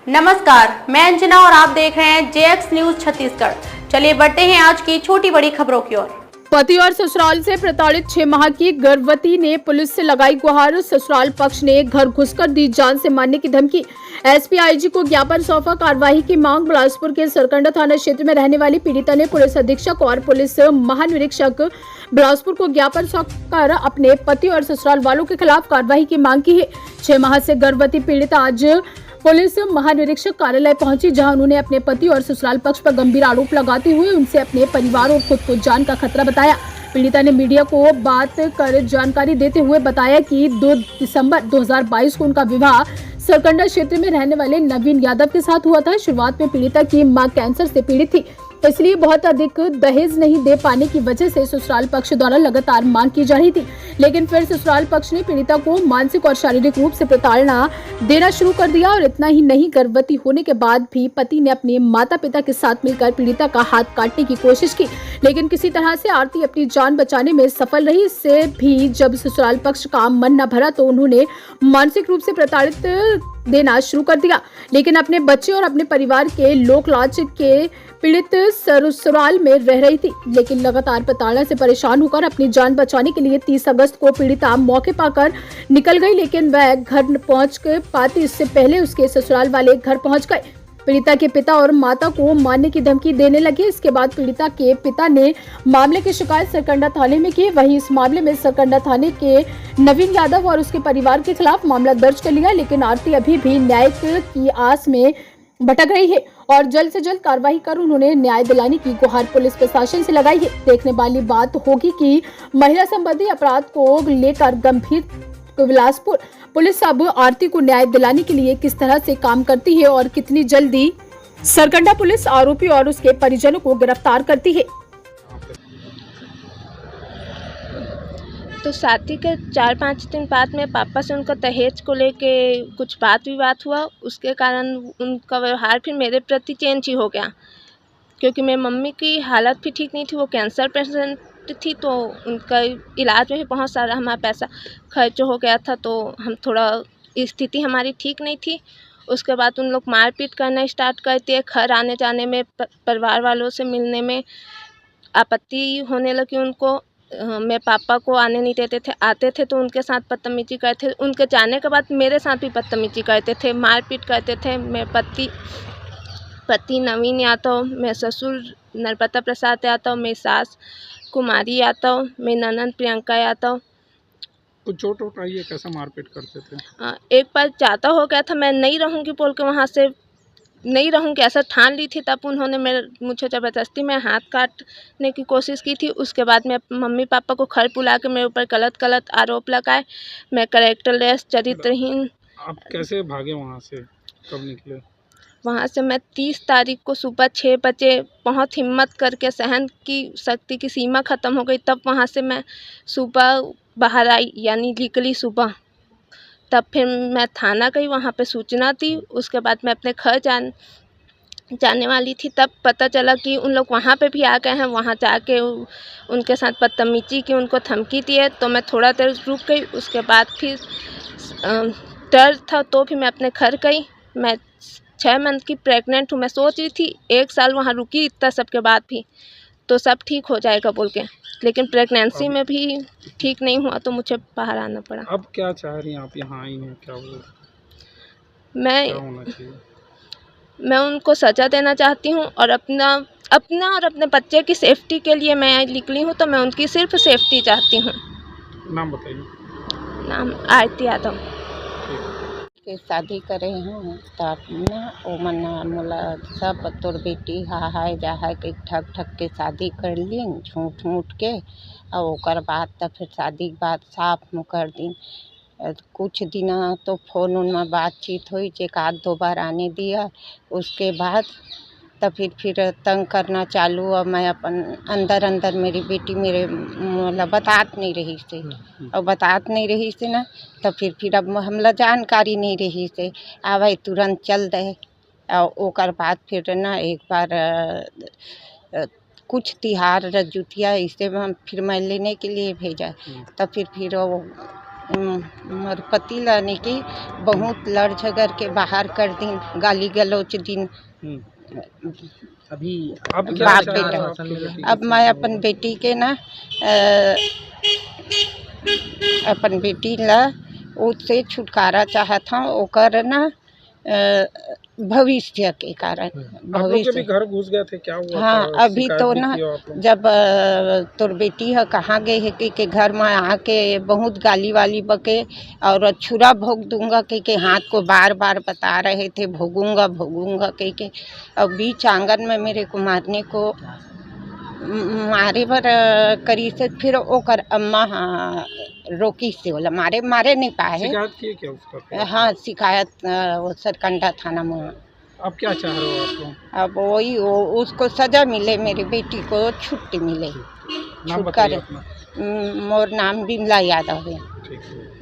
नमस्कार, मैं अंजना और आप देख रहे हैं जेएक्स न्यूज छत्तीसगढ़। चलिए बढ़ते हैं आज की छोटी बड़ी खबरों की ओर। पति और ससुराल से प्रताड़ित 6 माह की गर्भवती ने पुलिस से लगाई गुहार। ससुराल पक्ष ने घर घुसकर दी जान से मारने की धमकी। एसपी आईजी को ज्ञापन सौंपा। कार्रवाई की मांग। बिलासपुर के सरकंडा थाना क्षेत्र में रहने वाली पीड़िता ने पुलिस अधीक्षक और पुलिस महानिरीक्षक बिलासपुर को ज्ञापन सौंपकर अपने पति और ससुराल वालों के खिलाफ कार्रवाई की मांग की है। 6 माह से गर्भवती पीड़िता आज पुलिस महानिरीक्षक कार्यालय पहुंची, जहां उन्होंने अपने पति और ससुराल पक्ष पर गंभीर आरोप लगाते हुए उनसे अपने परिवार और खुद को जान का खतरा बताया। पीड़िता ने मीडिया को बात कर जानकारी देते हुए बताया कि 2 दिसंबर 2022 को उनका विवाह सरकंडा क्षेत्र में रहने वाले नवीन यादव के साथ हुआ था। शुरुआत में पीड़िता की मां कैंसर से पीड़ित थी, इसलिए बहुत अधिक दहेज नहीं दे पाने की वजह से ससुराल पक्ष द्वारा लगातार मांग की जा रही थी। लेकिन फिर ससुराल पक्ष ने पीड़िता को मानसिक और शारीरिक रूप से प्रताड़ना देना शुरू कर दिया। और इतना ही नहीं, गर्भवती होने के बाद भी पति ने अपने माता पिता के साथ मिलकर पीड़िता का हाथ काटने की कोशिश की, लेकिन किसी तरह से आरती अपनी जान बचाने में सफल रही। इससे भी जब ससुराल पक्ष का मन न भरा तो उन्होंने मानसिक रूप से प्रताड़ित देना शुरू कर दिया। लेकिन अपने बच्चे और अपने परिवार के लोक लाज के पीड़ित ससुराल में रह रही थी, लेकिन लगातार प्रताड़ना से परेशान होकर अपनी जान बचाने के लिए 30 अगस्त को पीड़िता मौके पाकर निकल गई, लेकिन वह घर पहुंच पाती इससे पहले उसके ससुराल वाले घर पहुंच गए। पीड़िता के पिता और माता को मारने की धमकी देने लगे। इसके बाद पीड़िता के पिता ने मामले की शिकायत सरकंडा थाने में की। वहीं इस मामले में सरकंडा थाने के नवीन यादव और उसके परिवार के खिलाफ मामला दर्ज कर लिया, लेकिन आरती अभी भी न्याय की आस में भटक रही है और जल्द से जल्द कार्रवाई कर उन्होंने न्याय दिलाने की गुहार पुलिस प्रशासन से लगाई है। देखने वाली बात होगी कि महिला संबंधी अपराध को लेकर गंभीर बिलासपुर पुलिस अब आरती को न्याय दिलाने के लिए किस तरह से काम करती है और कितनी जल्दी सरकंडा पुलिस आरोपी और उसके परिजनों को गिरफ्तार करती है। तो शादी के 4-5 दिन बाद में पापा से उनका दहेज को लेके कुछ बात विवाद हुआ। उसके कारण उनका व्यवहार फिर मेरे प्रति चेंज ही हो गया, क्योंकि मेरी मम्मी की हालत भी ठीक नहीं थी। वो कैंसर पेशेंट थी, तो उनका इलाज में भी बहुत सारा हमारा पैसा खर्च हो गया था। तो हम थोड़ा स्थिति हमारी ठीक नहीं थी। उसके बाद उन लोग मारपीट करना स्टार्ट करते हैं। घर आने जाने में, परिवार वालों से मिलने में आपत्ति होने लगी उनको। मेरे पापा को आने नहीं देते थे, आते थे तो उनके साथ बदतमीजी करते थे। उनके जाने के बाद मेरे साथ भी बदतमीजी करते थे, मारपीट करते थे। मेरे पति नवीन यादव, मेरे ससुर नरपता प्रसाद यादव, मेरी सास कुमारी यादव, मेरी ननद प्रियंका यादव। कुछ चोट वोट आई है? कैसा मारपीट करते थे? एक बार ज़्यादा हो गया था, मैं नहीं रहूँगी बोल के वहाँ से नहीं रहूँगी ऐसा ठान ली थी। तब उन्होंने मुझे ज़बरदस्ती में हाथ काटने की कोशिश की थी। उसके बाद मैं मम्मी पापा को घर बुला के मेरे ऊपर गलत आरोप लगाए। मैं कैरेक्टरलेस, चरित्रहीन। आप कैसे भागे वहाँ से? कब निकले? वहाँ से मैं 30 तारीख को सुबह 6 बजे बहुत हिम्मत करके, सहन की शक्ति की सीमा ख़त्म हो गई, तब वहाँ से मैं सुबह बाहर आई, यानी निकली सुबह। तब फिर मैं थाना गई, वहाँ पे सूचना दी। उसके बाद मैं अपने घर जाने वाली थी, तब पता चला कि उन लोग वहाँ पे भी आ गए हैं। वहाँ जाके उनके साथ बदतमीजी की, उनको धमकी दी है। तो मैं थोड़ा देर रुक गई। उसके बाद फिर डर था तो भी मैं अपने घर गई। मैं 6 मंथ की प्रेग्नेंट हूँ। मैं सोच रही थी 1 साल वहाँ रुकी, इतना सब के बाद भी तो सब ठीक हो जाएगा बोल के, लेकिन प्रेगनेंसी में भी ठीक नहीं हुआ तो मुझे बाहर आना पड़ा। अब क्या चाह रही हैं आप? यहाँ आई हैं, क्या होना चाहिए? मैं उनको सज़ा देना चाहती हूँ और अपना और अपने बच्चे की सेफ्टी के लिए मैं निकली हूँ, तो मैं उनकी सिर्फ सेफ्टी चाहती हूँ। नाम बताइए। नाम आरती यादव। के शादी करे हूँ तब ना ओ मना मोला सब तोर बेटी हाय जहाय के ठग के शादी कर ली झूठ के। और ओकर बाद तब फिर शादी के बाद साफ मुकर दी। कुछ दिन तो फ़ोन में बातचीत हुई, एक आध 2 बार आने दिया। उसके बाद तब फिर तंग करना चालू। और मैं अपन अंदर मेरी बेटी मेरे मतलब बतात नहीं रही से, और बतात नहीं रही से ना, तब फिर अब हमला जानकारी नहीं रही से आवे तुरंत चल दे। और ओकर बाद फिर ना एक बार कुछ तिहार जुतिया इसे हम फिर मैं लेने के लिए भेजा। तब फिर वो मोर पति लाने की बहुत लड़ झगड़ के बाहर कर दिन, गाली गलौच दिन। अभी अब क्या बाप चाह रहे हो बेटा। आपकी बेटी अब मैं अपन बेटी के ना अपन बेटी ला उससे छुटकारा चाहत हूँ, ओकर ना भविष्य के कारण। आप लोग के भी घर घुस गए थे, क्या हुआ हाँ, था? अभी शिकायत तो भी ना की हो आप लोग? जब तोर बेटी है कहाँ गए है के घर में आके बहुत गाली वाली बके और छुरा भोग दूंगा के हाथ को बार बार बता रहे थे, भोगूंगा भोगूंगा के। और बीच आंगन में मेरे को मारने को मारे बर करी से फिर ओकर अम्मा रोकी से बोला, मारे नहीं पाए। शिकायत की क्या उसका फिर? हाँ, शिकायत वो सरकंडा थाना में। अब क्या चाह रहे हो आप लोग? अब वही उसको सजा मिले, मेरी बेटी को छुट्टी मिले। नाम छुटकारा। बताइए अपना। मोर नाम बिमला यादव है। ठीक है।